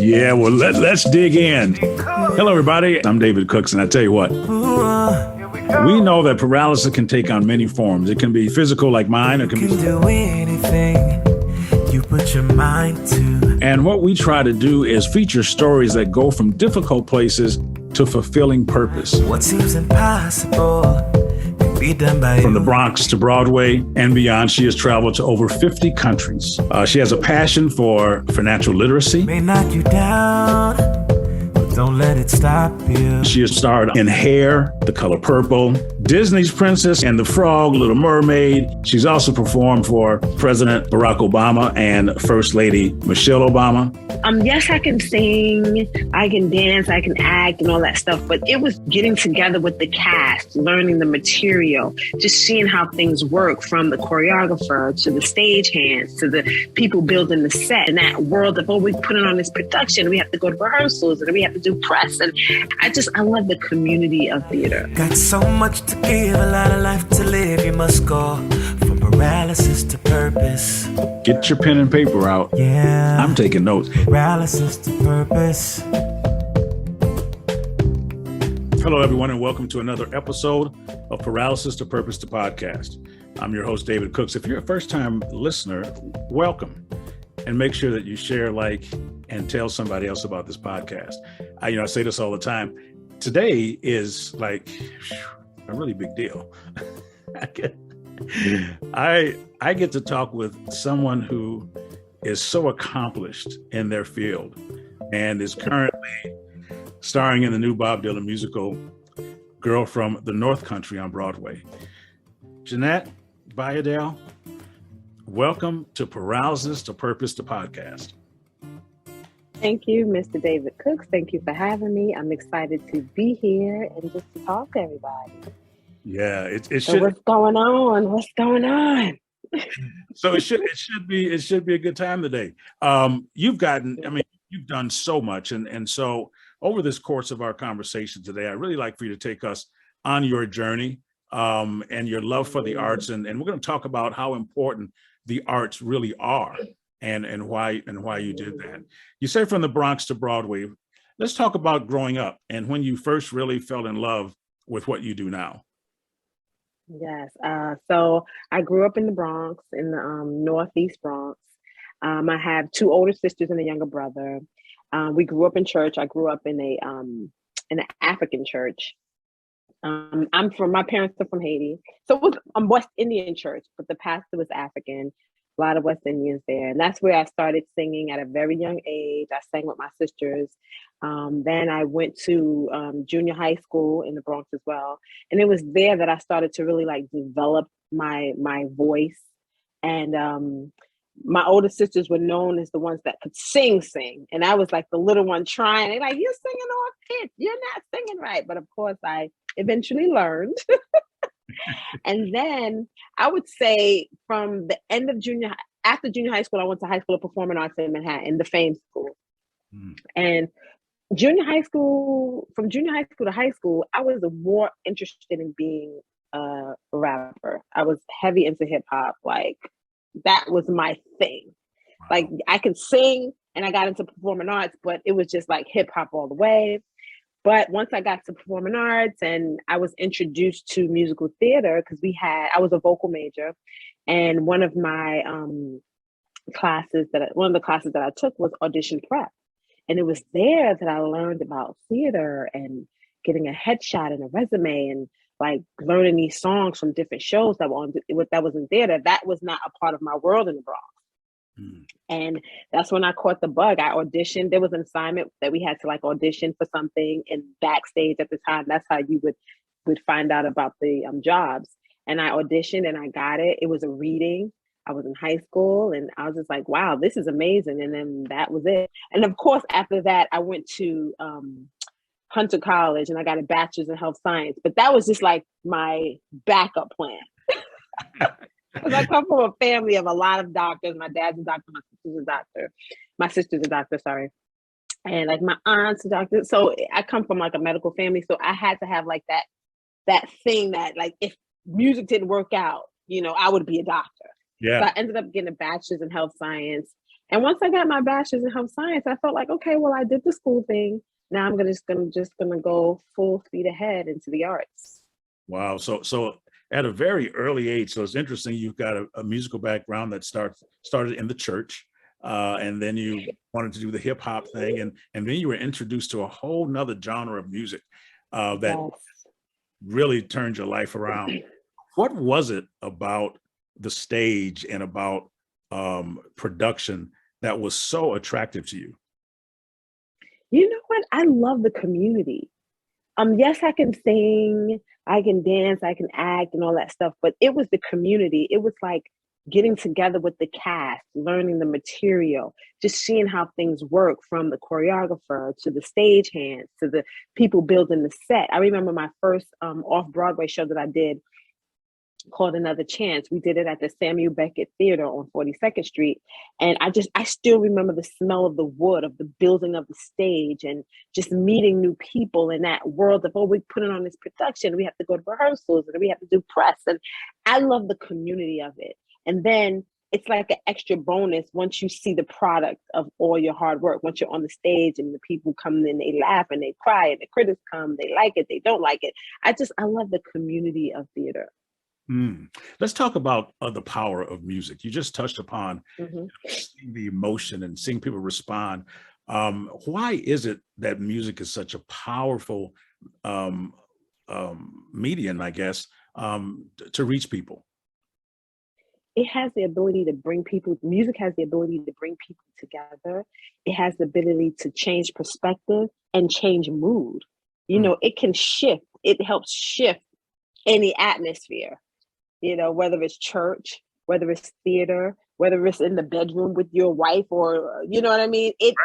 Yeah, well, let's dig in. Hello, everybody. I'm David Cooks, and I tell you what, we know that paralysis can take on many forms. It can be physical, like mine. It can do anything you put your mind to. And what we try to do is feature stories that go from difficult places to fulfilling purpose. What seems impossible can be done by From you. the Bronx to Broadway and beyond, she has traveled to over 50 countries. She has a passion for financial literacy. May knock you down, but don't let it stop you. She has starred in Hair, The Color Purple, Disney's Princess and the Frog, Little Mermaid. She's also performed for President Barack Obama and First Lady Michelle Obama. Yes, I can sing, I can dance, I can act and all that stuff, but it was getting together with the cast, learning the material, just seeing how things work, from the choreographer to the stagehands to the people building the set, and that world of, we put it on this production, we have to go to rehearsals and we have to do press. And I love the community of theater. Got so much to give, a lot of life to live. You must go from paralysis to purpose. Get your pen and paper out. Yeah, I'm taking notes. Paralysis to purpose. Hello, everyone, and welcome to another episode of Paralysis to Purpose, the podcast. I'm your host, David Cooks. If you're a first-time listener, welcome. And make sure that you share, like, and tell somebody else about this podcast. I say this all the time. Today is like a really big deal. I get to talk with someone who is so accomplished in their field and is currently starring in the new Bob Dylan musical, Girl from the North Country on Broadway. Jeannette Bayardelle, welcome to Paralysis to Purpose, the podcast. Thank you, Mr. David Cooks. Thank you for having me. I'm excited to be here and just to talk to everybody. Yeah, it should. So what's going on? What's going on? So it should be a good time today. You've done so much, and so over this course of our conversation today, I'd really like for you to take us on your journey and your love for the arts, and we're going to talk about how important the arts really are, and why you did that. You say from the Bronx to Broadway. Let's talk about growing up and when you first really fell in love with what you do now. Yes. So I grew up in the Bronx, in the Northeast Bronx. I have two older sisters and a younger brother. We grew up in church. I grew up in an African church. My parents are from Haiti. So it was a West Indian church, but the pastor was African. A lot of West Indians there. And that's where I started singing at a very young age. I sang with my sisters. Then I went to junior high school in the Bronx as well. And it was there that I started to really develop my voice. And my older sisters were known as the ones that could sing. And I was like the little one trying. They're like, you're singing off pitch. You're not singing right. But of course, I eventually learned. And then I would say from the end of after junior high school, I went to High School of Performing Arts in Manhattan, the Fame School. And from junior high school to high school, I was more interested in being a rapper. I was heavy into hip hop. Like that was my thing. Wow. Like I could sing and I got into performing arts, but it was just like hip hop all the way. But once I got to performing arts and I was introduced to musical theater, because I was a vocal major, and one of my classes that I took was audition prep. And it was there that I learned about theater and getting a headshot and a resume and like learning these songs from different shows that was in theater. That was not a part of my world in the Bronx. And that's when I caught the bug. I auditioned. There was an assignment that we had to audition for something, and backstage at the time, that's how you would find out about the jobs. And I auditioned and I got it. It was a reading. I was in high school and I was just like, wow, this is amazing. And then that was it. And of course, after that, I went to Hunter College and I got a bachelor's in health science. But that was just like my backup plan. Because I come from a family of a lot of doctors. My dad's a doctor, my sister's a doctor. My sister's a doctor, sorry. And my aunt's a doctor. So I come from a medical family. So I had to have that thing that if music didn't work out, I would be a doctor. Yeah. So I ended up getting a bachelor's in health science. And once I got my bachelor's in health science, I felt like, okay, well, I did the school thing. Now I'm just gonna go full speed ahead into the arts. Wow. So at a very early age, so it's interesting. You've got a musical background that started in the church, and then you wanted to do the hip hop thing, and then you were introduced to a whole nother genre of music that Yes. really turned your life around. What was it about the stage and about production that was so attractive to you? You know what? I love the community. Yes, I can sing, I can dance, I can act and all that stuff, but it was the community. It was like getting together with the cast, learning the material, just seeing how things work, from the choreographer to the stage hands to the people building the set. I remember my first off-Broadway show that I did, called Another Chance. We did it at the Samuel Beckett Theater on 42nd Street. And I still remember the smell of the wood, of the building of the stage, and just meeting new people in that world of, oh, we put it on this production, we have to go to rehearsals and we have to do press. And I love the community of it. And then it's like an extra bonus once you see the product of all your hard work. Once you're on the stage and the people come in, they laugh and they cry, and the critics come, they like it, they don't like it. I love the community of theater. Let's talk about the power of music. You just touched upon seeing the emotion and seeing people respond. Why is it that music is such a powerful medium, I guess, to reach people? It has the ability to bring people, music has the ability to bring people together. It has the ability to change perspective and change mood. You know, it can shift, it helps shift any atmosphere, you know, whether it's church, whether it's theater, whether it's in the bedroom with your wife, or, you know what I mean? It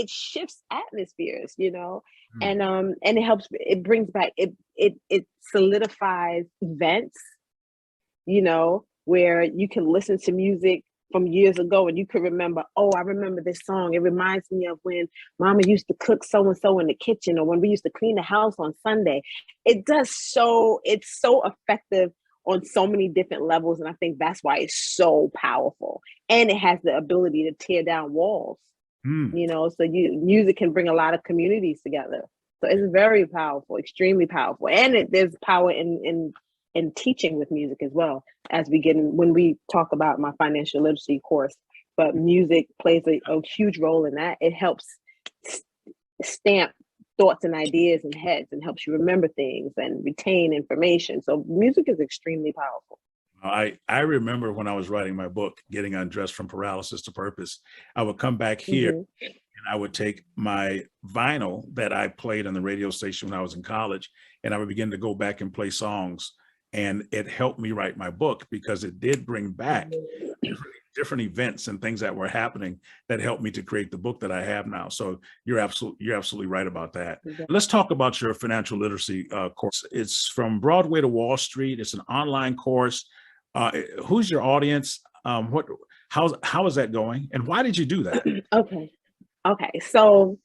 shifts atmospheres, you know, and it helps, it brings back, it solidifies events, you know, where you can listen to music from years ago and you could remember, oh, I remember this song. It reminds me of when mama used to cook so-and-so in the kitchen, or when we used to clean the house on Sunday. It's so effective on so many different levels. And I think that's why it's so powerful. And it has the ability to tear down walls, you know, so music can bring a lot of communities together. So it's very powerful, extremely powerful. And there's power in teaching with music as well, as when we talk about my financial literacy course. But music plays a huge role in that. It helps stamp thoughts and ideas in heads and helps you remember things and retain information. So music is extremely powerful. I remember when I was writing my book, Getting Undressed from Paralysis to Purpose, I would come back here and I would take my vinyl that I played on the radio station when I was in college, and I would begin to go back and play songs. And it helped me write my book because it did bring back different events and things that were happening that helped me to create the book that I have now. So you're absolutely right about that. Let's talk about your financial literacy course. It's From Broadway to Wall Street. It's an online course. Who's your audience? How is that going? And why did you do that? Okay. So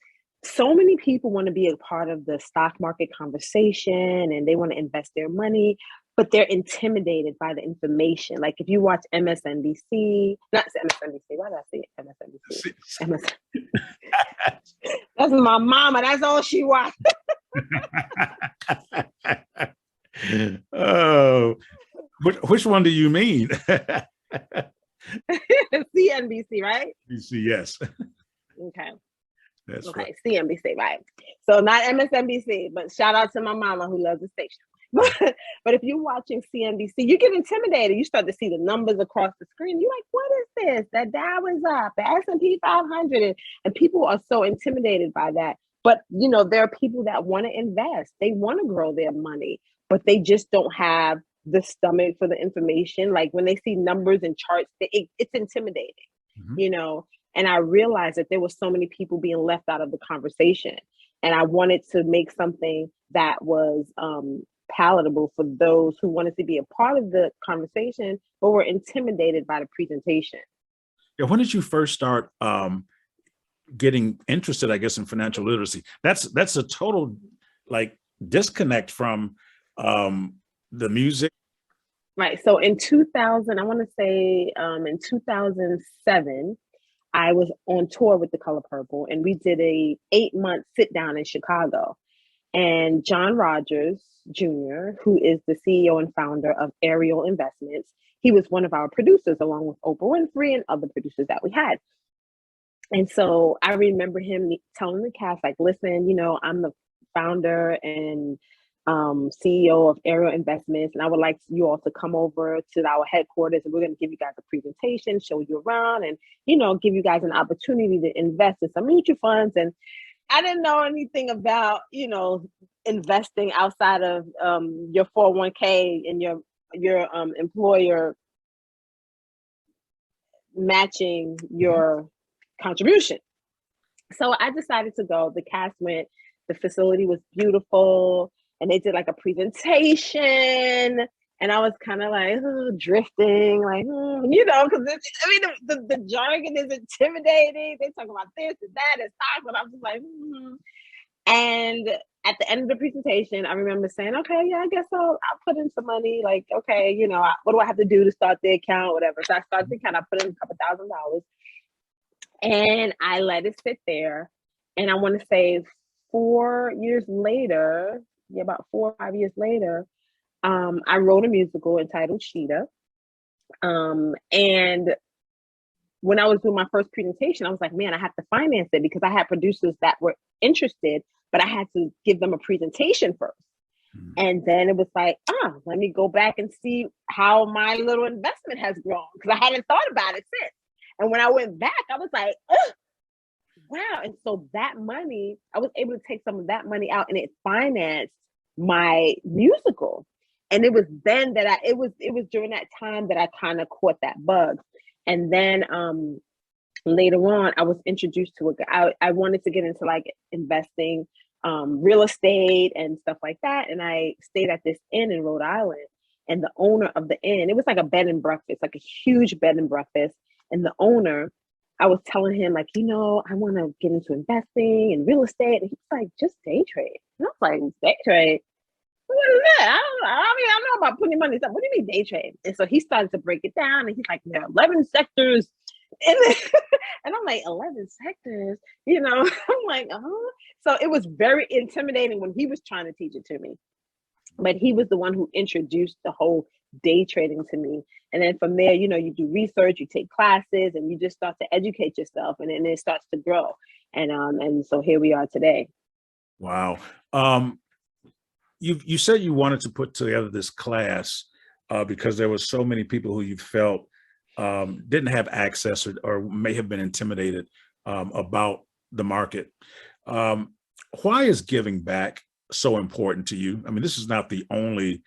many people want to be a part of the stock market conversation and they want to invest their money, but they're intimidated by the information. Like if you watch MSNBC, not MSNBC, why did I say MSNBC? That's my mama. That's all she watched. Oh, which one do you mean? CNBC, right? CNBC, yes. Okay. That's okay, right. CNBC, right? So not MSNBC, but shout out to my mama who loves the station. But if you're watching CNBC, you get intimidated. You start to see the numbers across the screen. You're like, what is this? That Dow is up, the S&P 500, and people are so intimidated by that. But you know, there are people that want to invest. They want to grow their money, but they just don't have the stomach for the information. Like when they see numbers and charts, it's intimidating, you know. And I realized that there were so many people being left out of the conversation. And I wanted to make something that was palatable for those who wanted to be a part of the conversation, but were intimidated by the presentation. Yeah, when did you first start getting interested, I guess, in financial literacy? That's a total like disconnect from the music Right. So in 2000, I want to say in 2007, I was on tour with The Color Purple, and we did a 8-month sit down in Chicago. And John Rogers Jr., who is the CEO and founder of Ariel Investments, he was one of our producers, along with Oprah Winfrey and other producers that we had. And so I remember him telling the cast, like, listen, I'm the founder and CEO of Ariel Investments, and I would like you all to come over to our headquarters, and we're going to give you guys a presentation, show you around, and give you guys an opportunity to invest in some mutual funds. And I didn't know anything about investing outside of your 401k and your employer matching your contribution. So I decided to go. The cast went. The facility was beautiful, and they did like a presentation, and I was kind of like drifting, like because the jargon is intimidating. They talk about this and that and stocks, but I was just like. And at the end of the presentation, I remember saying, okay, yeah, I guess I'll put in some money. Like, okay, what do I have to do to start the account, whatever. So I started the account. I put in a couple $1,000s, and I let it sit there. And I want to say 4 years later, about 4 or 5 years later, I wrote a musical entitled Cheetah. And when I was doing my first presentation, I was like, man, I have to finance it, because I had producers that were interested, but I had to give them a presentation first. Mm-hmm. And then it was like, let me go back and see how my little investment has grown, because I haven't thought about it since. And when I went back, I was like, wow. And so that money, I was able to take some of that money out, and it financed my musical. And it was then that it was during that time that I kind of caught that bug. And then later on, I was introduced to I wanted to get into like investing, real estate and stuff like that. And I stayed at this inn in Rhode Island, and the owner of the inn, it was like a bed and breakfast, like a huge bed and breakfast. And the owner, I was telling him, like, I want to get into investing and real estate. And he was like, just day trade. And I was like, day trade? What is that? I know about putting money stuff. What do you mean day trade? And so he started to break it down, and he's like, there are 11 sectors. And I'm like, 11 sectors? I'm like, So it was very intimidating when he was trying to teach it to me. But he was the one who introduced the whole day trading to me. And then from there, you do research, you take classes, and you just start to educate yourself, and then it starts to grow. And so here we are today. Wow. You said you wanted to put together this class because there were so many people who you felt didn't have access or may have been intimidated about the market. Why is giving back so important to you? I mean, this is not the only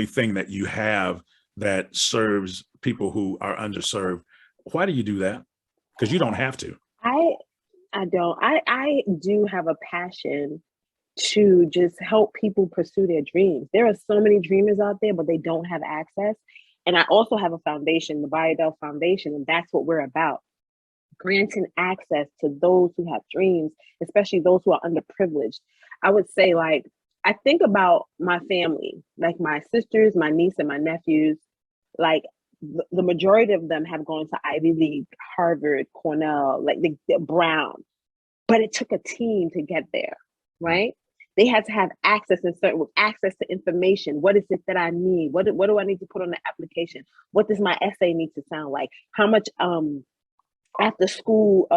thing that you have that serves people who are underserved. Why do you do that? Because you don't have to. I don't. I do have a passion to just help people pursue their dreams. There are so many dreamers out there, but they don't have access. And I also have a foundation, the Bayardelle Foundation, and that's what we're about. Granting access to those who have dreams, especially those who are underprivileged. I would say, like, I think about my family, like my sisters, my niece, and my nephews. Like, the majority of them have gone to Ivy League, Harvard, Cornell, like Brown. But it took a team to get there, right? They had to have access access to information. What is it that I need? What do I need to put on the application? What does my essay need to sound like? How much after school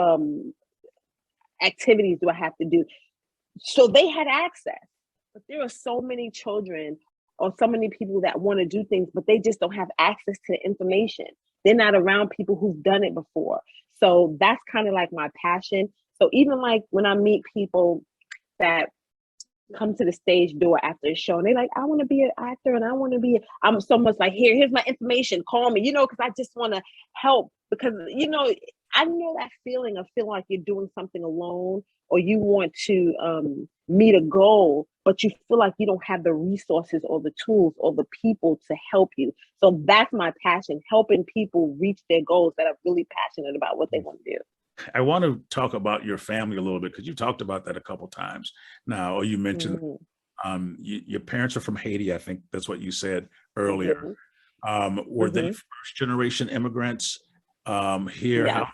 activities do I have to do? So they had access. But there are so many children or so many people that want to do things, but they just don't have access to the information. They're not around people who've done it before. So that's kind of like my passion. So even like when I meet people that come to the stage door after a show, and they're like, I want to be an actor, and I'm so much like, here's my information, call me, because I just want to help, because, I know that feeling of feeling like you're doing something alone, or you want to meet a goal, but you feel like you don't have the resources or the tools or the people to help you. So that's my passion, helping people reach their goals that are really passionate about what they want to do. I want to talk about your family a little bit, because you talked about that a couple of times now, or you mentioned Your parents are from Haiti. I think that's what you said earlier. Were they first generation immigrants here? Yes.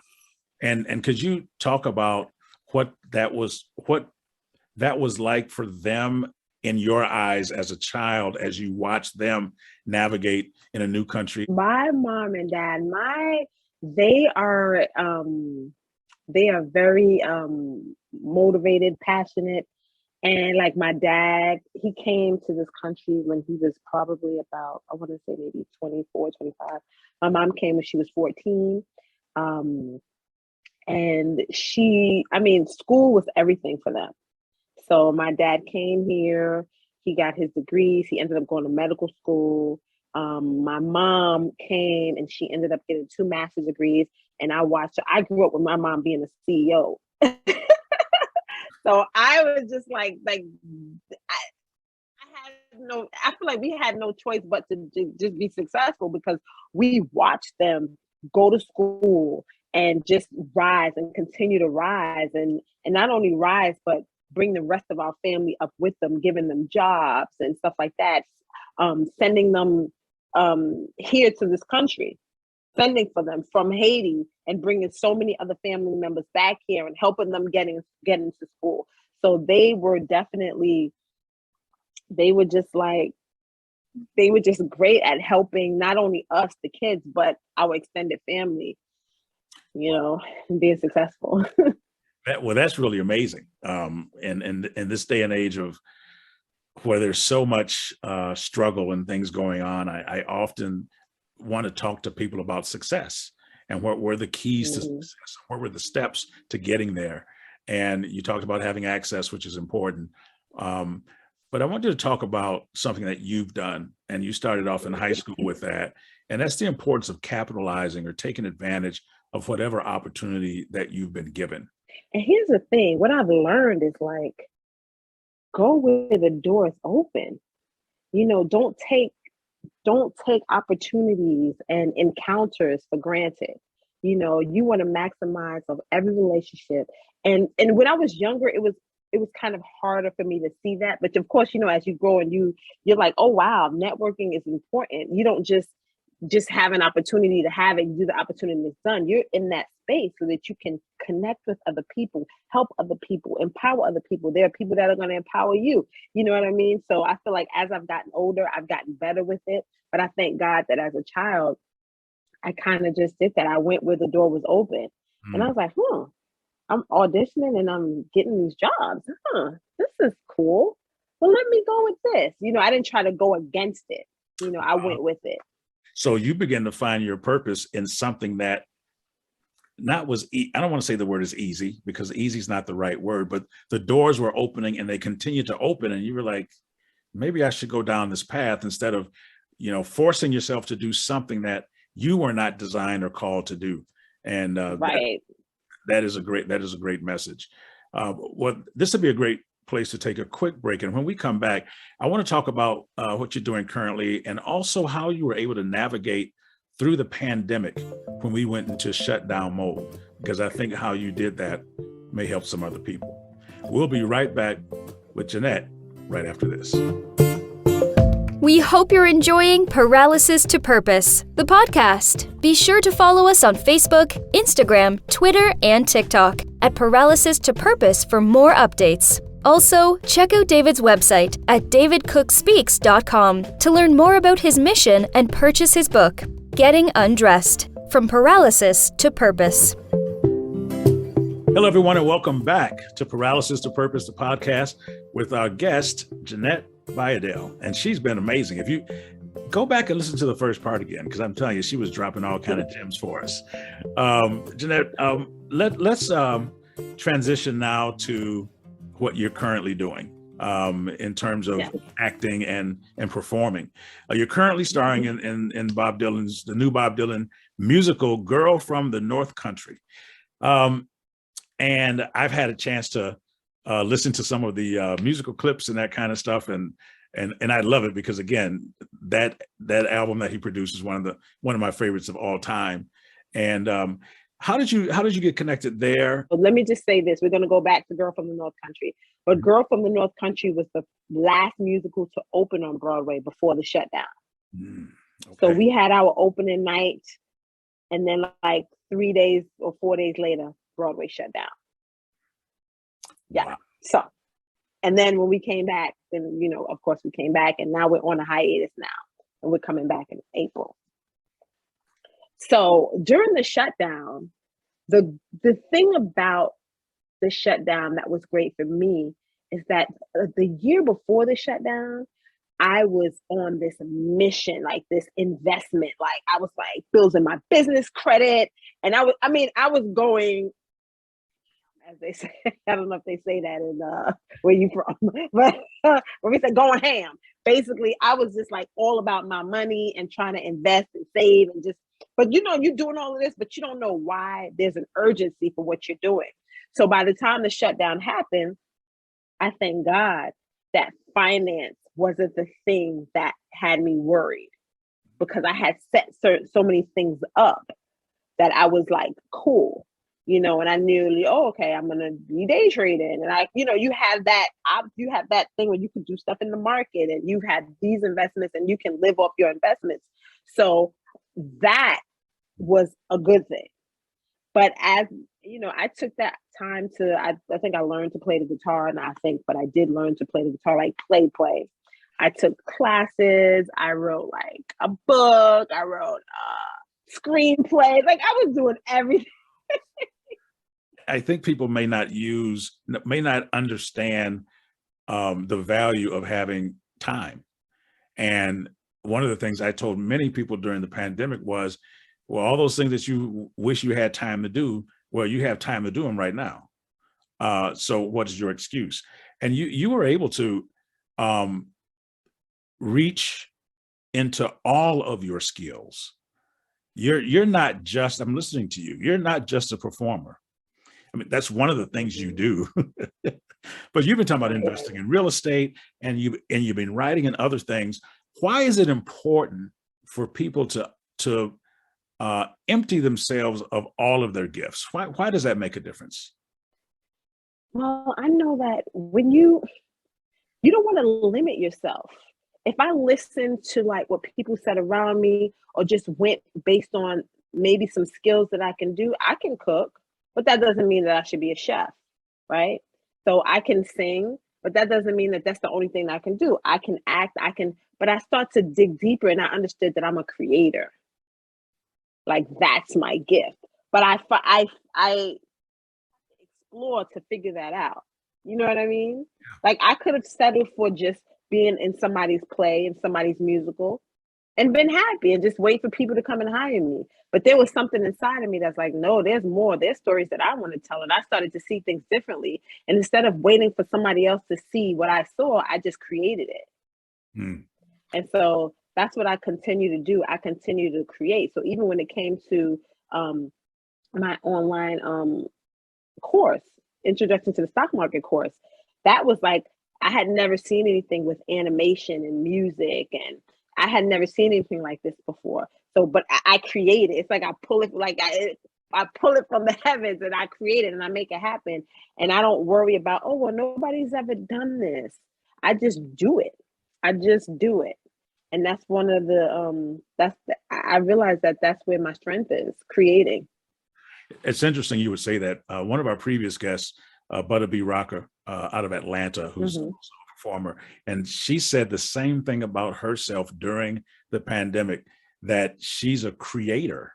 And could you talk about what that was like for them in your eyes as a child, as you watched them navigate in a new country? My mom and dad, they are very motivated, passionate. And like my dad, he came to this country when he was probably about, I want to say maybe 24, 25. My mom came when she was 14. And school was everything for them. So my dad came here, he got his degrees, he ended up going to medical school. My mom came and she ended up getting 2 master's degrees. And I grew up with my mom being a CEO. So I was just I feel like we had no choice but to just be successful, because we watched them go to school and just rise and continue to rise, and not only rise, but bring the rest of our family up with them, giving them jobs and stuff like that, sending them here to this country, sending for them from Haiti and bringing so many other family members back here and helping them get into school. So they were just great at helping not only us, the kids, but our extended family, and being successful. That's really amazing. In this day and age of where there's so much struggle and things going on, I often want to talk to people about success and what were the keys to success, what were the steps to getting there. And you talked about having access, which is important. But I want you to talk about something that you've done, and you started off in high school with that. And that's the importance of capitalizing or taking advantage of whatever opportunity that you've been given. And here's the thing, what I've learned is go where the door is open. Don't take opportunities and encounters for granted. You want to maximize of every relationship. And when I was younger, it was kind of harder for me to see that. But of course, as you grow and you're like, oh wow, networking is important. You don't just have an opportunity to have it, you do the opportunity it's done. You're in that space so that you can connect with other people, help other people, empower other people. There are people that are going to empower you. You know what I mean? So I feel like as I've gotten older, I've gotten better with it. But I thank God that as a child, I kind of just did that. I went where the door was open. And I was like, I'm auditioning and I'm getting these jobs. This is cool. Well, let me go with this. I didn't try to go against it. I went with it. So you begin to find your purpose in something that I don't want to say the word is easy, because easy is not the right word, but the doors were opening and they continued to open. And you were like, maybe I should go down this path instead of, forcing yourself to do something that you were not designed or called to do. And right. That is a great message. This would be a great place to take a quick break. And when we come back, I want to talk about what you're doing currently, and also how you were able to navigate through the pandemic when we went into shutdown mode, because I think how you did that may help some other people. We'll be right back with Jeannette right after this. We hope you're enjoying Paralysis to Purpose, the podcast. Be sure to follow us on Facebook, Instagram, Twitter, and TikTok at Paralysis to Purpose for more updates. Also, check out David's website at davidcookspeaks.com to learn more about his mission and purchase his book, Getting Undressed, From Paralysis to Purpose. Hello, everyone, and welcome back to Paralysis to Purpose, the podcast, with our guest, Jeannette Bayardelle. And she's been amazing. If you go back and listen to the first part again, because I'm telling you, she was dropping all kind of gems for us. Jeannette, let's transition now to what you're currently doing in terms of acting and performing. You're currently starring in Bob Dylan's, the new Bob Dylan musical, Girl from the North Country. And I've had a chance to listen to some of the musical clips and that kind of stuff. And I love it because, again, that album that he produced is one of my favorites of all time. And how did you get connected there? But let me just say this. We're going to go back to Girl from the North Country. But Girl from the North Country was the last musical to open on Broadway before the shutdown. Okay. So we had our opening night, and then like 3 days or 4 days later, Broadway shut down. Yeah. Wow. So, and then when we came back, then, you know, of course we came back, and now we're on a hiatus now, and we're coming back in April. So during the shutdown, the thing about the shutdown that was great for me is that the year before the shutdown, I was on this mission, like this investment. Like I was like building my business credit. And I was going, as they say, I don't know if they say that in where you from, but when we say going ham, basically I was just like all about my money and trying to invest and save and just, but you know, you're doing all of this, but you don't know why there's an urgency for what you're doing. So by the time the shutdown happened, I thank God that finance wasn't the thing that had me worried, because I had set so many things up that I was like, cool, you know, and I knew, oh, okay, I'm going to be day trading. And you have that thing where you can do stuff in the market, and you had these investments and you can live off your investments. So that was a good thing. But as you know, I took that time to, I think I learned to play the guitar, but I did learn to play the guitar, like play. I took classes. I wrote like a book. I wrote screenplays. Like I was doing everything. I think people may not understand the value of having time. And one of the things I told many people during the pandemic was, well, all those things that you wish you had time to do, well, you have time to do them right now. So what is your excuse? And you were able to reach into all of your skills. You're not just, I'm listening to you, you're not just a performer. I mean, that's one of the things you do. But you've been talking about investing in real estate, and you've been writing in other things. Why is it important for people to empty themselves of all of their gifts? Why does that make a difference? Well, I know that when you don't want to limit yourself. If I listen to like what people said around me, or just went based on maybe some skills that I can do, I can cook, but that doesn't mean that I should be a chef, right? So I can sing, but that doesn't mean that that's the only thing I can do. I can act, but I start to dig deeper, and I understood that I'm a creator. Like that's my gift. But I explore to figure that out. You know what I mean? Like I could have settled for just being in somebody's play, in somebody's musical, and been happy and just wait for people to come and hire me. But there was something inside of me that's like, no, there's more. There's stories that I want to tell. And I started to see things differently. And instead of waiting for somebody else to see what I saw, I just created it. And so that's what I continue to do. I continue to create. So even when it came to my online course, Introduction to the Stock Market course, that was like, I had never seen anything with animation and music, and I had never seen anything like this before. So, but I create it. It's like I pull it, like I pull it from the heavens, and I create it and I make it happen. And I don't worry about, oh, well, nobody's ever done this. I just do it. And that's one of the, I realized that that's where my strength is, creating. It's interesting you would say that. One of our previous guests, Butta B. Rocker out of Atlanta, who's also a performer, and she said the same thing about herself during the pandemic, that she's a creator.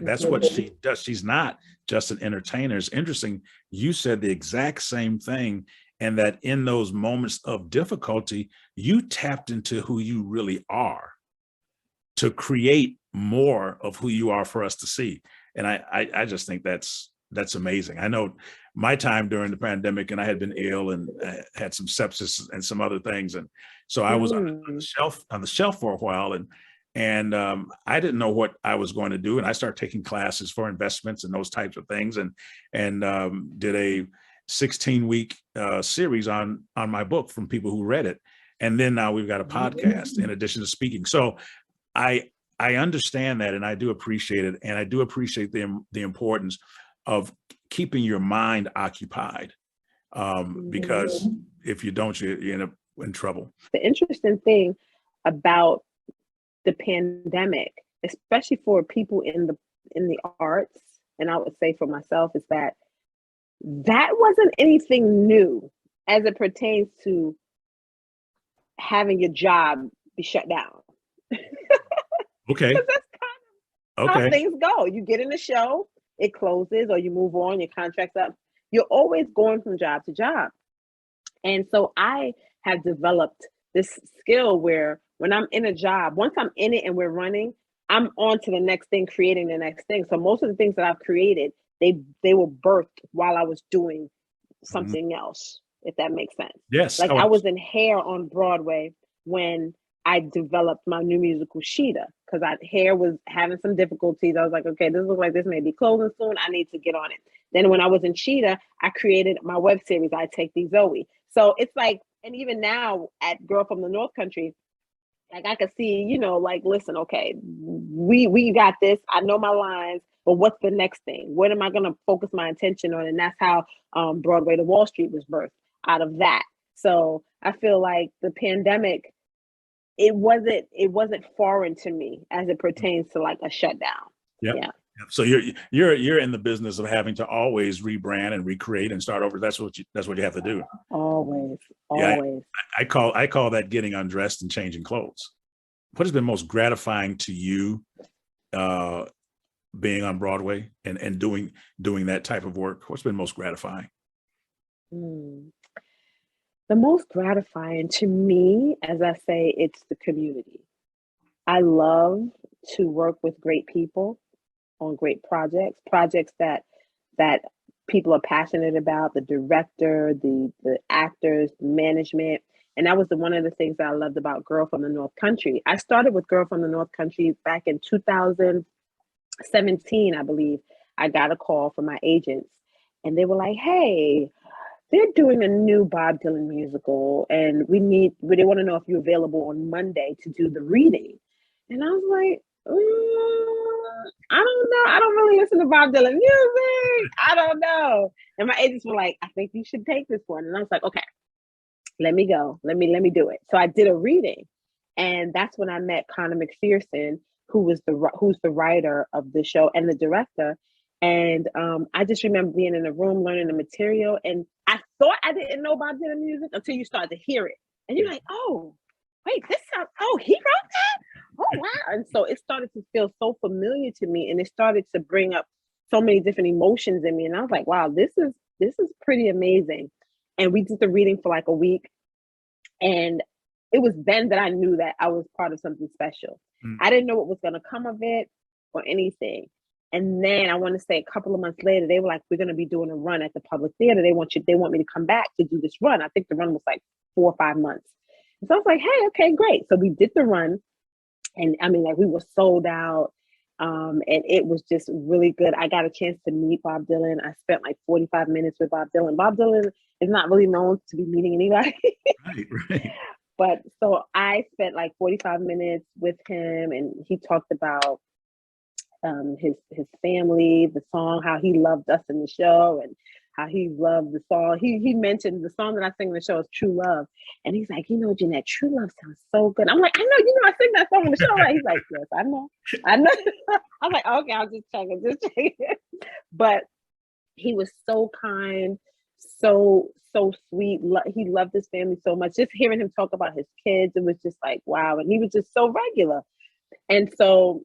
That's what she does. She's not just an entertainer. It's interesting. You said the exact same thing, and that in those moments of difficulty, you tapped into who you really are to create more of who you are for us to see. And I just think that's amazing. I know my time during the pandemic, and I had been ill and had some sepsis and some other things. And so I was on the shelf for a while, and I didn't know what I was going to do. And I started taking classes for investments and those types of things, and did a 16-week series on my book from people who read it. And then now we've got a podcast in addition to speaking. So I I understand that, and I do appreciate it, and I do appreciate the importance of keeping your mind occupied, because if you don't, you end up in trouble. The interesting thing about the pandemic, especially for people in the arts, and I would say for myself, is that wasn't anything new as it pertains to having your job be shut down. Okay. That's kind of how Okay. things go. You get in the show, it closes, or you move on, your contract's up. You're always going from job to job. And so I have developed this skill where when I'm in a job, once I'm in it and we're running, I'm on to the next thing, creating the next thing. So most of the things that I've created, they were birthed while I was doing something else, if that makes sense. Yes. Like I was in Hair on Broadway when I developed my new musical Sheeta, because Hair was having some difficulties. I was like, okay, this looks like this may be closing soon. I need to get on it. Then when I was in Sheeta, I created my web series, I Take Thee Zoe. So it's like, and even now at Girl from the North Country, like I could see, like, listen, okay, we got this. I know my lines, but what's the next thing? What am I going to focus my attention on? And that's how Broadway to Wall Street was birthed out of that. So I feel like the pandemic, it wasn't foreign to me as it pertains to like a shutdown. Yep. Yeah. So you're in the business of having to always rebrand and recreate and start over. That's what you have to do. Always. Yeah, I call that getting undressed and changing clothes. What has been most gratifying to you being on Broadway and doing that type of work? What's been most gratifying? The most gratifying to me, as I say, it's the community. I love to work with great people on great projects that people are passionate about, the director, the actors, the management. And that was one of the things that I loved about Girl from the North Country. I started with Girl from the North Country back in 2017, I believe. I got a call from my agents and they were like, hey, they're doing a new Bob Dylan musical and they want to know if you're available on Monday to do the reading. And I was like, I don't know. I don't really listen to Bob Dylan music. I don't know. And my agents were like, I think you should take this one. And I was like, okay, let me go. Let me do it. So I did a reading. And that's when I met Connor McPherson, who's the writer of the show and the director. And I just remember being in the room learning the material. And I thought I didn't know Bob Dylan music until you start to hear it. And you're like, oh, wait, he wrote that? Oh, wow. And so it started to feel so familiar to me. And it started to bring up so many different emotions in me. And I was like, wow, this is pretty amazing. And we did the reading for like a week. And it was then that I knew that I was part of something special. I didn't know what was going to come of it or anything. And then I want to say a couple of months later, they were like, we're going to be doing a run at the Public Theater. They want me to come back to do this run. I think the run was like 4 or 5 months. And so I was like, hey, okay, great. So we did the run. And I mean, like we were sold out. And it was just really good. I got a chance to meet Bob Dylan. I spent like 45 minutes with Bob Dylan. Bob Dylan is not really known to be meeting anybody. Right. But so I spent like 45 minutes with him and he talked about his family, the song, how he loved us in the show and how he loved the song. He mentioned the song that I sing in the show is True Love. And he's like, Jeanette, True Love sounds so good. I'm like, I know, I sing that song in the show. Right? He's like, yes, I know. I'm like, okay, I'll just check it. But he was so kind, so sweet. He loved his family so much. Just hearing him talk about his kids, it was just like, wow. And he was just so regular. And so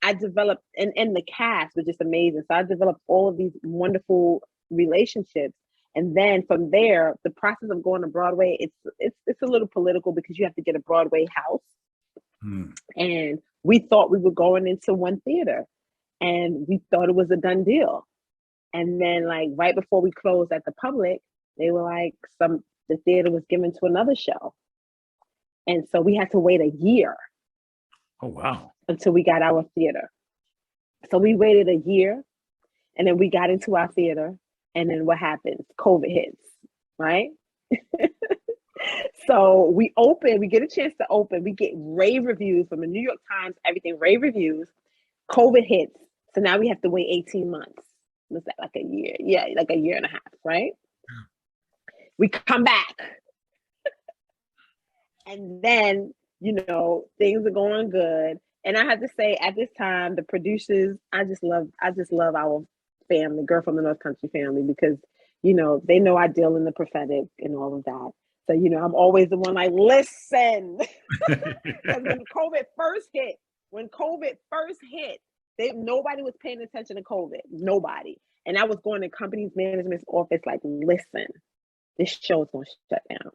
I developed, and the cast was just amazing. So I developed all of these wonderful relationships. And then from there, the process of going to Broadway, it's a little political because you have to get a Broadway house. And we thought we were going into one theater and we thought it was a done deal. And then like right before we closed at the Public, they were like, the theater was given to another show. And so we had to wait a year. Oh, wow. Until we got our theater. So we waited a year and then we got into our theater. And then what happens? COVID hits, right? So we open, we get a chance to open, we get rave reviews from the New York Times, everything, rave reviews. COVID hits. So now we have to wait 18 months. Was that like a year? Yeah, like a year and a half, right? We come back. And then, things are going good. And I have to say, at this time, the producers, I just love our family, Girl from the North Country family, because, they know I deal in the prophetic and all of that. So, I'm always the one like, listen, because when COVID first hit, nobody was paying attention to COVID, nobody. And I was going to company's management's office like, listen, this show's going to shut down.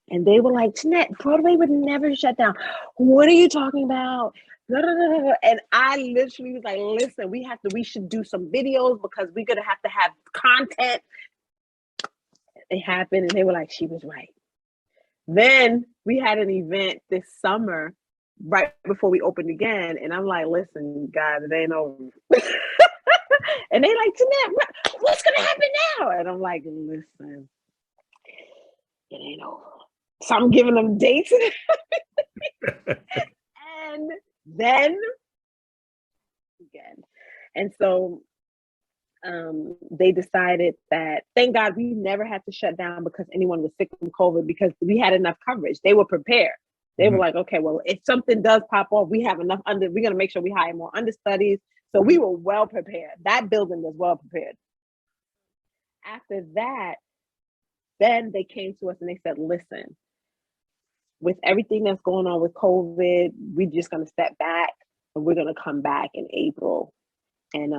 And they were like, Jeannette, Broadway would never shut down. What are you talking about? And I literally was like, listen, we should do some videos because we're going to have content. It happened. And they were like, she was right. Then we had an event this summer, right before we opened again. And I'm like, listen, guys, it ain't over. And they like, Jeannette, what's going to happen now? And I'm like, listen, it ain't over. So I'm giving them dates. And then again. And so they decided that, thank God we never had to shut down because anyone was sick from COVID, because we had enough coverage. They were prepared. They were like, okay, well, if something does pop off, we have enough we're going to make sure we hire more understudies. So we were well prepared. That building was well prepared. After that, then they came to us and they said, listen, with everything that's going on with COVID, we're just going to step back and we're going to come back in April. And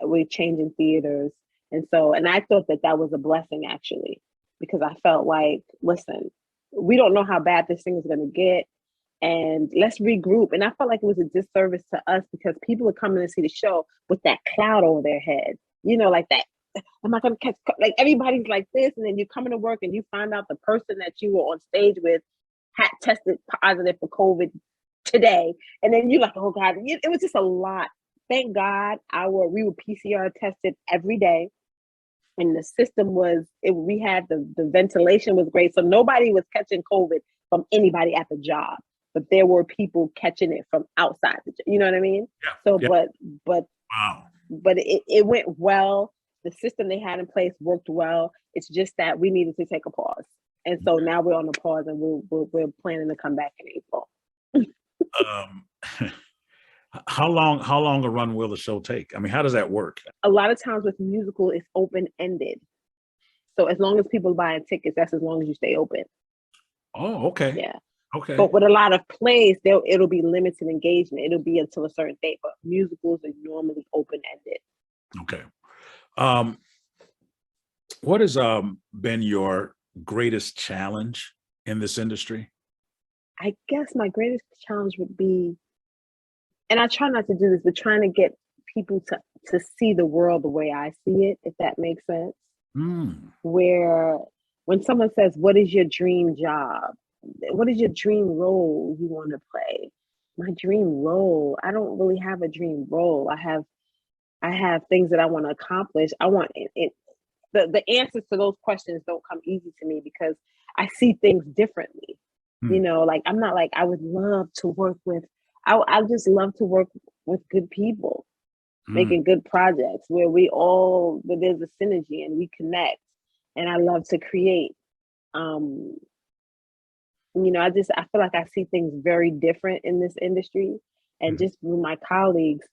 we're changing theaters. And I thought that was a blessing, actually, because I felt like, listen, we don't know how bad this thing is going to get. And let's regroup. And I felt like it was a disservice to us because people are coming to see the show with that cloud over their head, like that. Am I going to catch, like everybody's like this. And then you come into work and you find out the person that you were on stage with had tested positive for COVID today. And then you're like, oh God, it was just a lot. Thank God we were PCR tested every day. And the system we had the ventilation was great. So nobody was catching COVID from anybody at the job, but there were people catching it from outside. You know what I mean? Yeah. So, yeah. but Wow. But it went well. The system they had in place worked well. It's just that we needed to take a pause. And so now we're on a pause and we're planning to come back in April. How long a run will the show take? I mean, how does that work? A lot of times with musical, it's open-ended. So as long as people buy tickets, that's as long as you stay open. Oh, okay. Yeah. Okay. But with a lot of plays, it'll be limited engagement. It'll be until a certain date, but musicals are normally open-ended. Okay. What has been your greatest challenge in this industry? I guess my greatest challenge would be, and I try not to do this, but trying to get people to see the world the way I see it, if that makes sense. Where when someone says, what is your dream job? What is your dream role you want to play? My dream role, I don't really have a dream role. I have things that I want to accomplish. I want it. The answers to those questions don't come easy to me because I see things differently. Like I'm not like I would love to work with. I just love to work with good people, making good projects where there's a synergy and we connect. And I love to create. I feel like I see things very different in this industry. And just with my colleagues,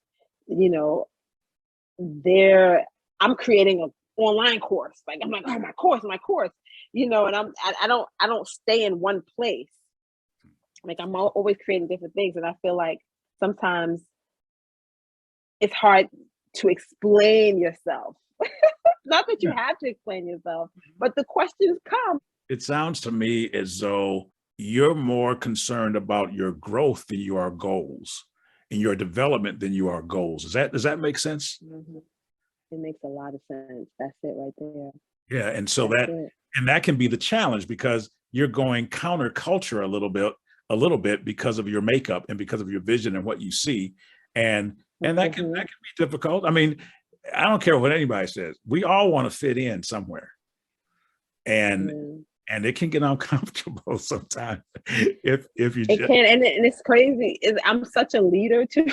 I'm creating an online course. Like I'm like, oh, my course, and I don't stay in one place. Like I'm always creating different things. And I feel like sometimes it's hard to explain yourself. Not that you have to explain yourself, but the questions come. It sounds to me as though you're more concerned about your growth than you are goals, and your development than you are goals. Does that make sense? Mm-hmm. It makes a lot of sense. That's it right there. Yeah. And so that can be the challenge because you're going counterculture a little bit because of your makeup and because of your vision and what you see. And that can be difficult. I mean, I don't care what anybody says. We all want to fit in somewhere. And And it can get uncomfortable sometimes if you It just can, and it's crazy. I'm such a leader too.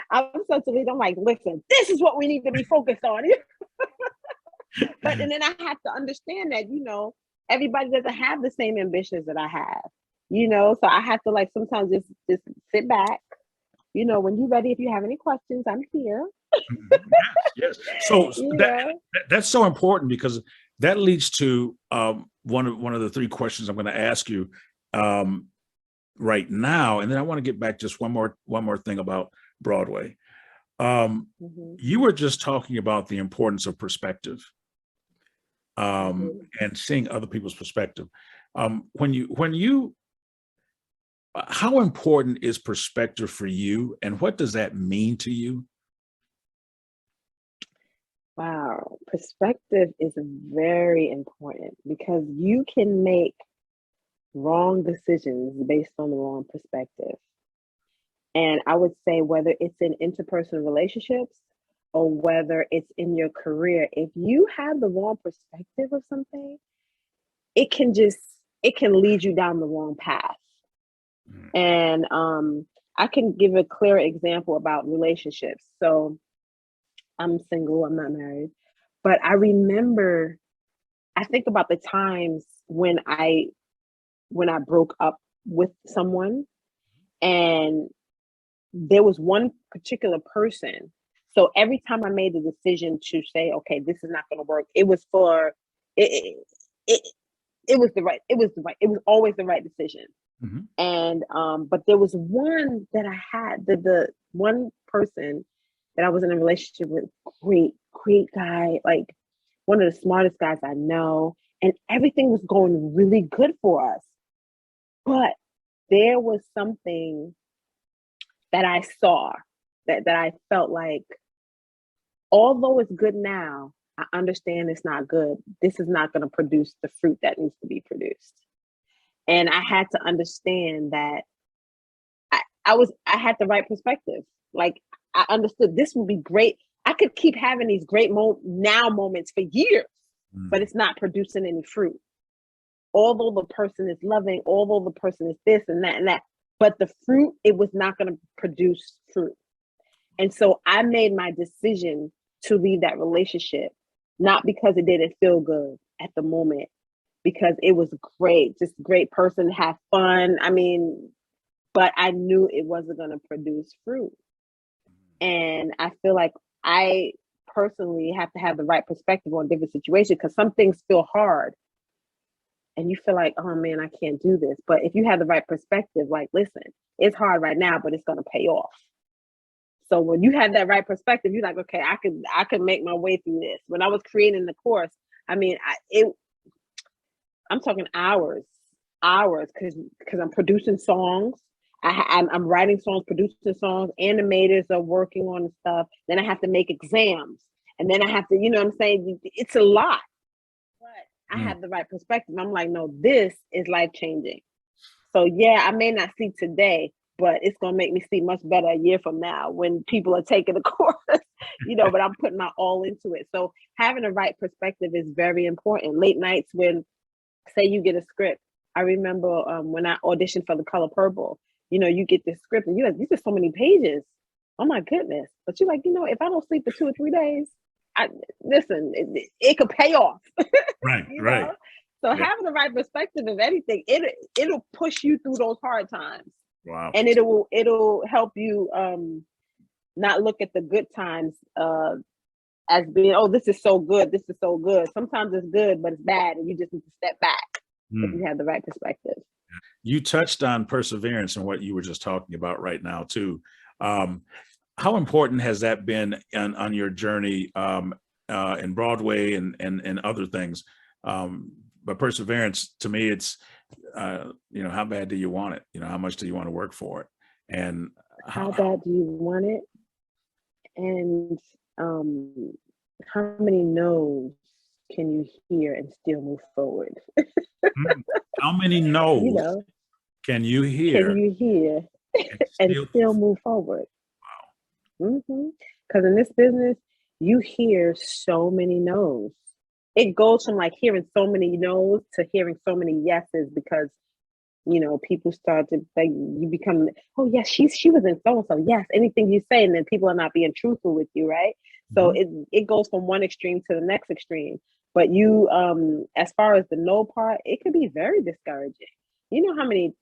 I'm such a leader. I'm like, listen, this is what we need to be focused on. But and then I have to understand that, everybody doesn't have the same ambitions that I have, so I have to like sometimes just sit back. When you're ready, if you have any questions, I'm here. yes. So Yeah. that's so important, because that leads to one of the three questions I'm going to ask you right now, and then I want to get back just one more thing about Broadway. You were just talking about the importance of perspective, and seeing other people's perspective. How important is perspective for you, and what does that mean to you? Wow, perspective is very important, because you can make wrong decisions based on the wrong perspective. And I would say whether it's in interpersonal relationships or whether it's in your career, if you have the wrong perspective of something, it can lead you down the wrong path. And I can give a clear example about relationships. So I'm single, I'm not married, but I think about the times when I broke up with someone, and there was one particular person. So every time I made the decision to say, okay, this is not going to work, it was always the right decision. And but there was one that I had, the one person that I was in a relationship with, great guy, like one of the smartest guys I know, and everything was going really good for us. But there was something that I saw that I felt like, although it's good now, I understand it's not good. This is not going to produce the fruit that needs to be produced. And I had to understand that I had the right perspective. Like, I understood this would be great. I could keep having these great now moments for years, but it's not producing any fruit. Although the person is loving, although the person is this and that, but the fruit, it was not going to produce fruit. And so I made my decision to leave that relationship, not because it didn't feel good at the moment, because it was great, just great person, have fun. I mean, but I knew it wasn't going to produce fruit. And I feel like I personally have to have the right perspective on different situations, because some things feel hard and you feel like, oh man, I can't do this. But if you have the right perspective, like, listen, it's hard right now, but it's going to pay off. So when you have that right perspective, you're like, okay, I could make my way through this. When I was creating the course, I mean, I'm talking hours, because I'm producing songs. I'm writing songs, producing songs. Animators are working on stuff. Then I have to make exams, and then I have to, what I'm saying? It's a lot. But I have the right perspective. I'm like, no, this is life changing. So yeah, I may not see today, but it's gonna make me see much better a year from now when people are taking the course. But I'm putting my all into it. So having the right perspective is very important. Late nights when, say, you get a script. I remember when I auditioned for The Color Purple. You get this script and you're like, these are so many pages. Oh my goodness. But you're like, if I don't sleep for 2 or 3 days, it could pay off. Right, right. So having the right perspective of anything, it'll push you through those hard times. Wow. And it'll help you not look at the good times as being, oh, this is so good. This is so good. Sometimes it's good, but it's bad. And you just need to step back if you have the right perspective. You touched on perseverance and what you were just talking about right now too. How important has that been on your journey in Broadway and other things? But perseverance, to me, it's how bad do you want it? How much do you want to work for it? And how bad do you want it? And how many no's can you hear and still move forward? How many no's can you hear? And still move forward? Wow. Because in this business, you hear so many no's. it goes from like hearing so many no's to hearing so many yeses, because people start to like, you become, oh yes, she was in so and so, yes, anything you say, and then people are not being truthful with you, right? So it goes from one extreme to the next extreme. But you, as far as the no part, it could be very discouraging. You know how many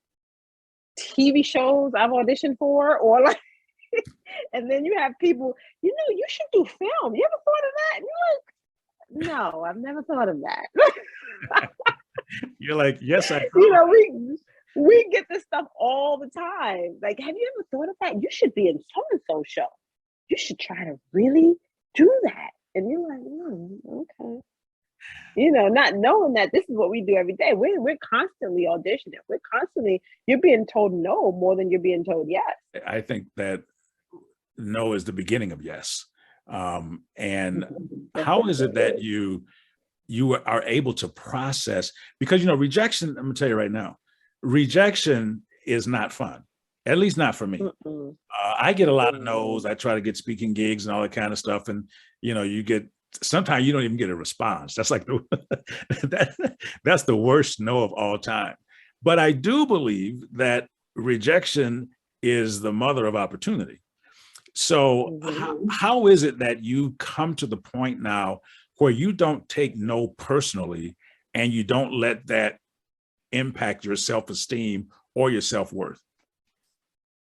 TV shows I've auditioned for, or like, and then you have people, you should do film. You ever thought of that? And you're like, no, I've never thought of that. You're like, yes, I know. We get this stuff all the time. Like, have you ever thought of that? You should be in so-and-so show. You should try to really do that. And you're like, okay. Not knowing that this is what we do every day. We're constantly auditioning. You're being told no more than you're being told yes. I think that no is the beginning of yes. And how is it that you are able to process, because, rejection, I'm gonna tell you right now, rejection is not fun, at least not for me. I get a lot of no's. I try to get speaking gigs and all that kind of stuff. And, sometimes you don't even get a response. That's like, that's the worst no of all time. But I do believe that rejection is the mother of opportunity. So how is it that you come to the point now where you don't take no personally and you don't let that impact your self-esteem or your self-worth?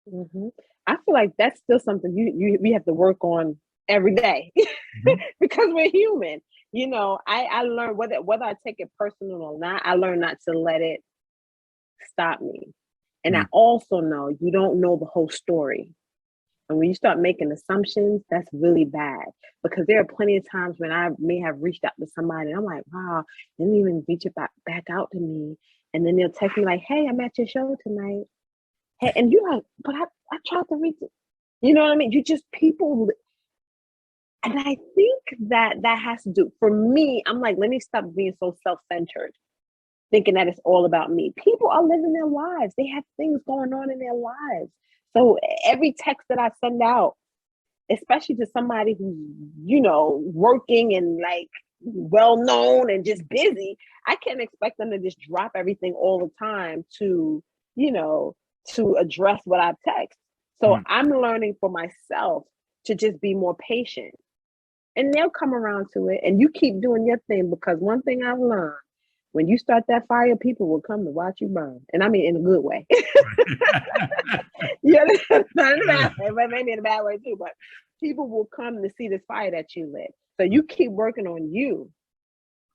I feel like that's still something we have to work on every day because we're human. I learned whether I take it personal or not, I learned not to let it stop me. And I also know you don't know the whole story. And when you start making assumptions, that's really bad, because there are plenty of times when I may have reached out to somebody and I'm like, wow, they didn't even reach back out to me. And then they'll text me like, hey, I'm at your show tonight. Hey, and you're like, but I tried to reach it. You know what I mean? You just people. And I think that has to do, for me, I'm like, let me stop being so self-centered, thinking that it's all about me. People are living their lives. They have things going on in their lives. So every text that I send out, especially to somebody who's, working and like well-known and just busy, I can't expect them to just drop everything all the time to address what I've texted. So I'm learning for myself to just be more patient, and they'll come around to it, and you keep doing your thing, because one thing I've learned, when you start that fire, people will come to watch you burn. And I mean, in a good way. Yeah, not in a bad way, but maybe in a bad way too. But people will come to see this fire that you lit. So you keep working on you.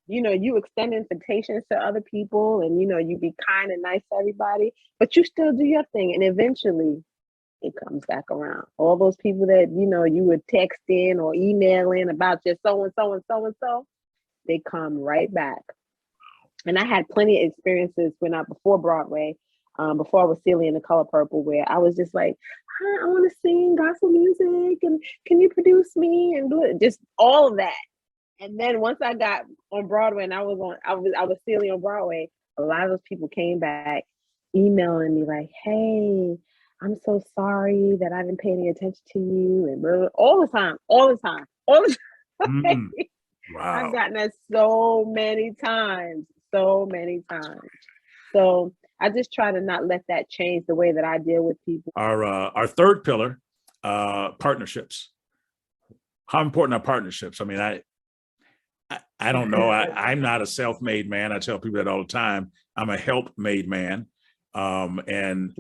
You extend invitations to other people, and, you be kind and nice to everybody, but you still do your thing. And eventually it comes back around. All those people that, you were texting or emailing about your so-and-so and so-and-so, they come right back. And I had plenty of experiences before Broadway, before I was Celia in The Color Purple, where I was just like, hi, I want to sing gospel music, and can you produce me, and just all of that. And then once I got on Broadway and I was Celia on Broadway, a lot of those people came back emailing me like, hey, I'm so sorry that I didn't pay any attention to you, and blah, blah, all the time. Wow. I've gotten that so many times. So I just try to not let that change the way that I deal with people. Our third pillar, partnerships. How important are partnerships? I mean, I don't know. I'm not a self-made man. I tell people that all the time. I'm a help-made man, and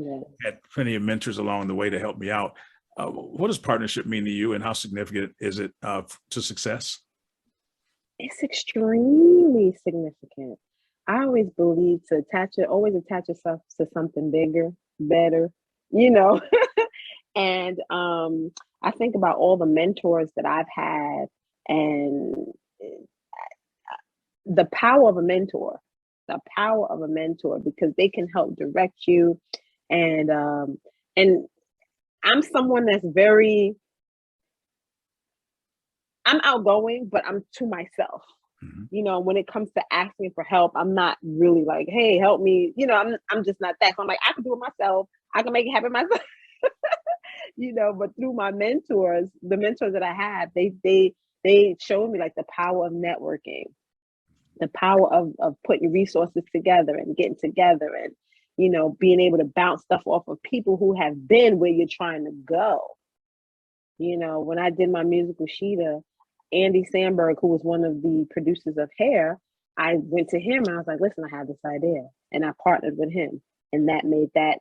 had plenty of mentors along the way to help me out. What does partnership mean to you, and how significant is it to success? It's extremely significant. I always believe always attach yourself to something bigger, better, and I think about all the mentors that I've had, and the power of a mentor, because they can help direct you. And I'm someone that's I'm outgoing, but I'm to myself. When it comes to asking for help, I'm not really like, hey, help me. I'm just not that. So I'm like, I can do it myself. I can make it happen myself. But through my mentors, the mentors that I have, they showed me like the power of networking. the power of putting resources together and getting together and, you know, being able to bounce stuff off of people who have been where you're trying to go. You know, when I did my musical Sheeta, Andy Samberg, who was one of the producers of Hair, I went to him and I was like, listen, I have this idea. And I partnered with him. And that made that,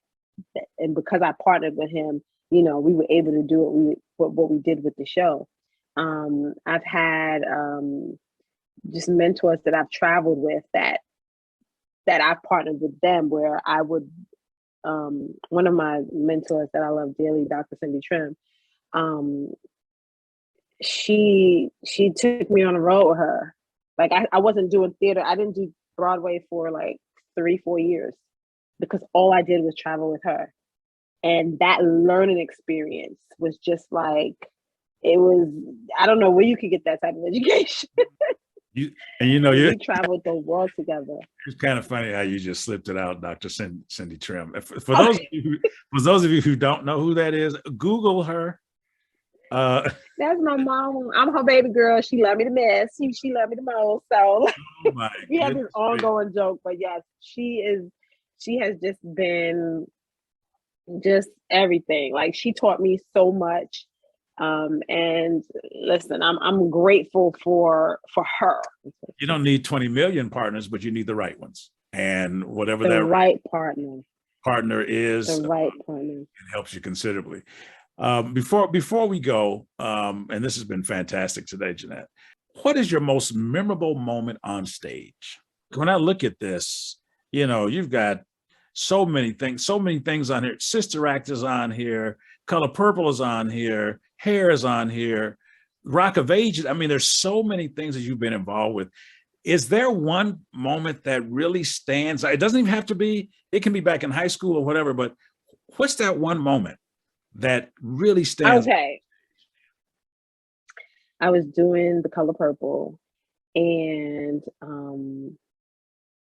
and because I partnered with him, you know, we were able to do what we did with the show. I've had just mentors that I've traveled with that I've partnered with them, where I would, one of my mentors that I love dearly, Dr. Cindy Trim, she took me on a road with her. Like I wasn't doing theater. I didn't do Broadway for like 3-4 years because all I did was travel with her. And that learning experience was just like, it was, I don't know where you could get that type of education. You traveled the world together. It's kind of funny how you just slipped it out, Dr. Cindy Trim. For those of you who don't know who that is, Google her. That's my mom. I'm her baby girl. She loved me the best. She loved me the most. So we have this ongoing joke, but yes, she has just been just everything. Like she taught me so much. And listen, I'm grateful for her. You don't need 20 million partners, but you need the right ones. And whatever the that right partner is, the right partner, it helps you considerably. Before we go, and this has been fantastic today, Jeannette, what is your most memorable moment on stage? When I look at this, you know, you've got so many things on here. Sister Act is on here. Color Purple is on here. Hair is on here. Rock of Ages. I mean, there's so many things that you've been involved with. Is there one moment that really stands? It doesn't even have to be, it can be back in high school or whatever, but what's that one moment that really stands? Okay. I was doing The Color Purple and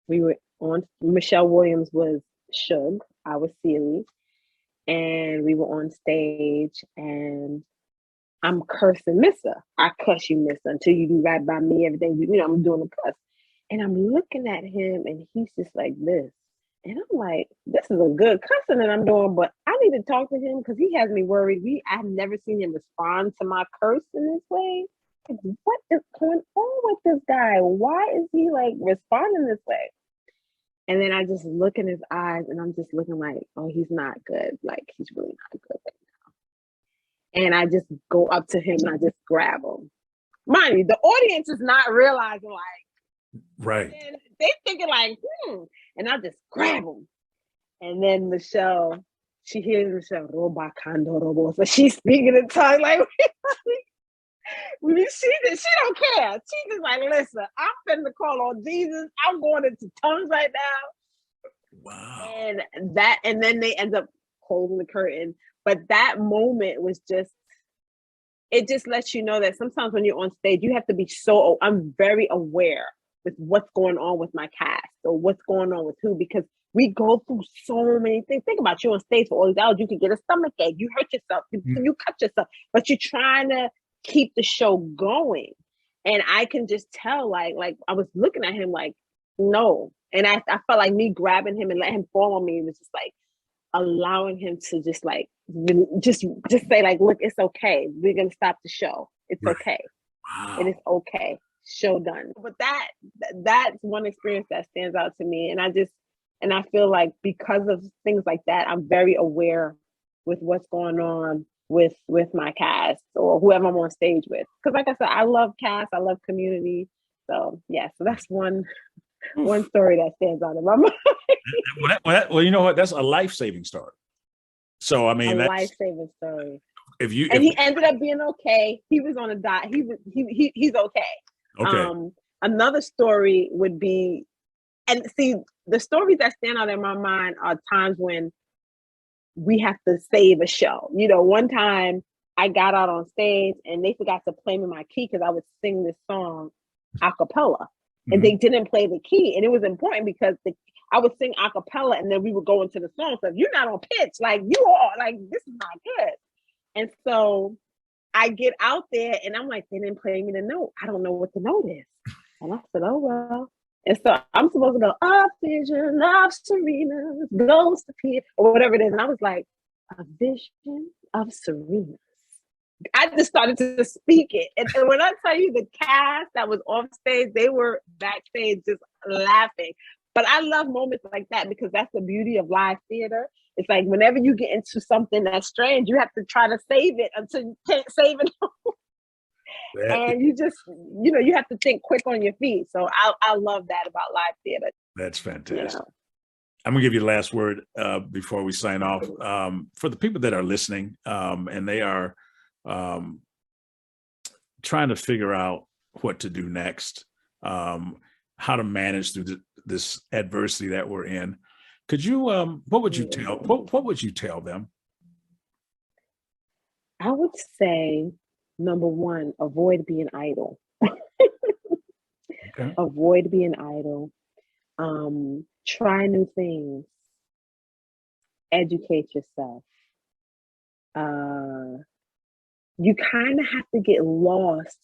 we were on, Michelle Williams was Suge, I was Celie, and we were on stage and I'm cursing Missa. I cuss you, Missa, until you do right by me, everything, you know, I'm doing a cuss. And I'm looking at him and he's just like this. And I'm like, this is a good cussing that I'm doing, but I need to talk to him because he has me worried. I've never seen him respond to my curse in this way. Like, what is going on with this guy? Why is he like responding this way? And then I just look in his eyes and I'm just looking like, oh, he's not good. Like, he's really not good right now. And I just go up to him and I just grab him. Mind you, the audience is not realizing like, right. And they thinking like, and I just grab him. And then Michelle, she hears Michelle, Roba Kando Robo. So she's speaking in tongue like, she don't care. She just like, listen, I'm finna call on Jesus. I'm going into tongues right now. Wow. And then they end up holding the curtain. But that moment was just, it just lets you know that sometimes when you're on stage, you have to be I'm very aware with what's going on with my cast or what's going on with who, because we go through so many things. Think about you on stage for all these hours. You could get a stomach ache. You hurt yourself. You cut yourself. But you're trying to keep the show going. And I can just tell, like I was looking at him like, no. And I felt like me grabbing him and letting him fall on me was just like allowing him to just like, just say like, look, it's okay. We're going to stop the show. It's okay. Wow. It is okay. Show done. But that's one experience that stands out to me. And I feel like because of things like that, I'm very aware with what's going on with my cast or whoever I'm on stage with. Because like I said, I love cast, I love community. So yeah, so that's one story that stands out in my mind. Well, you know what? That's a life-saving story. So I mean, that's life-saving story. He ended up being okay. He was on a diet. He's okay. Okay. Another story would be, and see, the stories that stand out in my mind are times when we have to save a show. You know, one time I got out on stage and they forgot to play me my key because I would sing this song a cappella, and they didn't play the key. And it was important because I would sing a cappella and then we would go into the song. So if you're not on pitch, like you are, like this is not good. And so I get out there and I'm like, they didn't play me the note. I don't know what the note is. And I said, oh, well, And so I'm supposed to go, a vision of Serena's goes to Peter, or whatever it is. And I was like, a vision of Serena's. I just started to speak it. And when I tell you the cast that was off stage, they were backstage just laughing. But I love moments like that because that's the beauty of live theater. It's like whenever you get into something that's strange, you have to try to save it until you can't save it. And you just, you have to think quick on your feet. So I love that about live theater. That's fantastic. I'm gonna give you the last word before we sign off. For the people that are listening and they are trying to figure out what to do next, how to manage through this adversity that we're in, could you? What would you tell? What would you tell them? I would say, number one, avoid being idle. Okay. Avoid being idle. Try new things. Educate yourself. You kind of have to get lost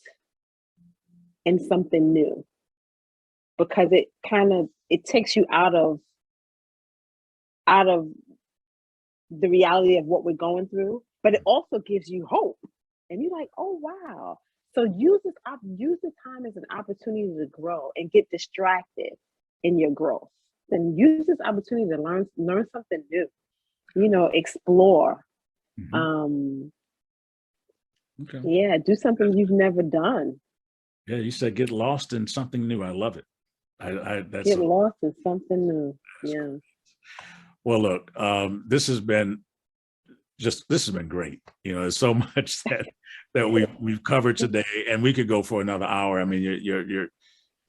in something new because it takes you out of the reality of what we're going through, but it also gives you hope. And you're like, oh, wow. So use this time as an opportunity to grow and get distracted in your growth. And use this opportunity to learn something new, explore. Mm-hmm. Okay. Yeah, do something you've never done. Yeah, you said get lost in something new. I love it. Get lost in something new. Yeah. Well, look, this has been great. There's so much that we've covered today, and we could go for another hour. I mean, you're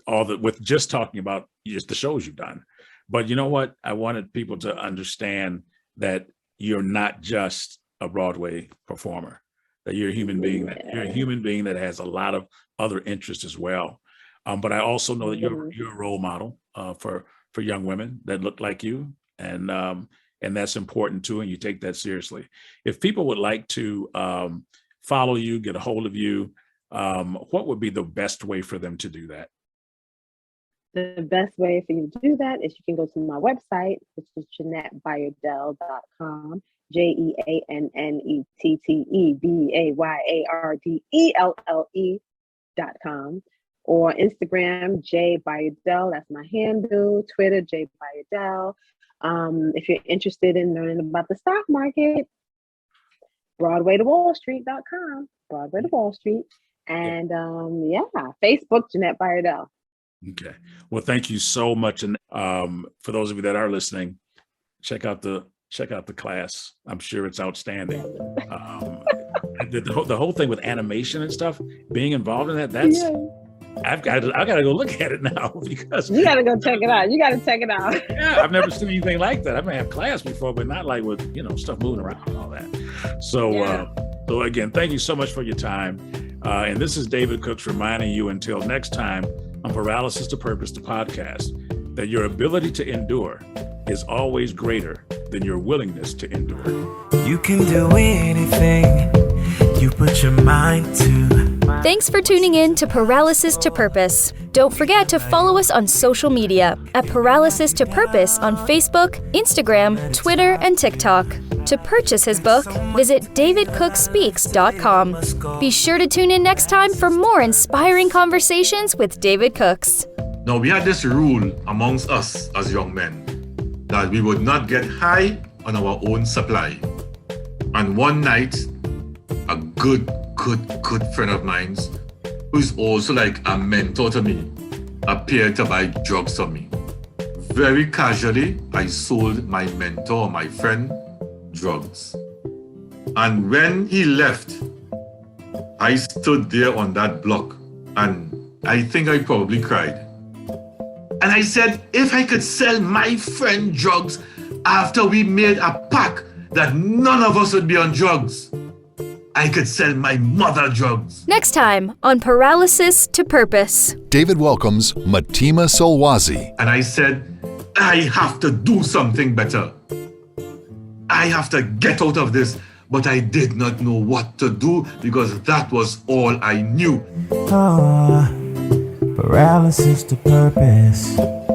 with just talking about just the shows you've done. But you know what? I wanted people to understand that you're not just a Broadway performer, that you're a human being. That you're a human being that has a lot of other interests as well. But I also know that you're a role model for young women that look like you, and that's important too. And you take that seriously. If people would like to follow you, get a hold of you, what would be the best way for them to do that? The best way for you to do that is you can go to my website, which is JeannetteBayardelle.com, JeannetteBayardelle.com, or Instagram, J Bayardelle, that's my handle, Twitter, J Bayardelle. If you're interested in learning about the stock market, BroadwayToWallStreet.com, Broadway to Wall Street, and Facebook, Jeannette Bayardelle. Okay. Well, thank you so much. And for those of you that are listening, check out the class. I'm sure it's outstanding. The whole thing with animation and stuff, being involved in that's I got to go look at it now because you got to go check it out. You got to check it out. Yeah, I've never seen anything like that. I may have class before, but not like with stuff moving around and all that. So so again, thank you so much for your time. And this is David Cooks reminding you until next time on Paralysis to Purpose, the podcast, that your ability to endure is always greater than your willingness to endure. You can do anything you put your mind to. Thanks for tuning in to Paralysis to Purpose. Don't forget to follow us on social media at Paralysis to Purpose on Facebook, Instagram, Twitter, and TikTok. To purchase his book, visit davidcookspeaks.com. Be sure to tune in next time for more inspiring conversations with David Cooks. Now, we had this rule amongst us as young men that we would not get high on our own supply. And one night, a good friend of mine, who's also like a mentor to me, appeared to buy drugs from me. Very casually, I sold my mentor, my friend, drugs. And when he left, I stood there on that block and I think I probably cried. And I said, if I could sell my friend drugs after we made a pact that none of us would be on drugs, I could sell my mother drugs. Next time on Paralysis to Purpose. David welcomes Matima Solwazi. And I said, I have to do something better. I have to get out of this. But I did not know what to do because that was all I knew. Paralysis to purpose.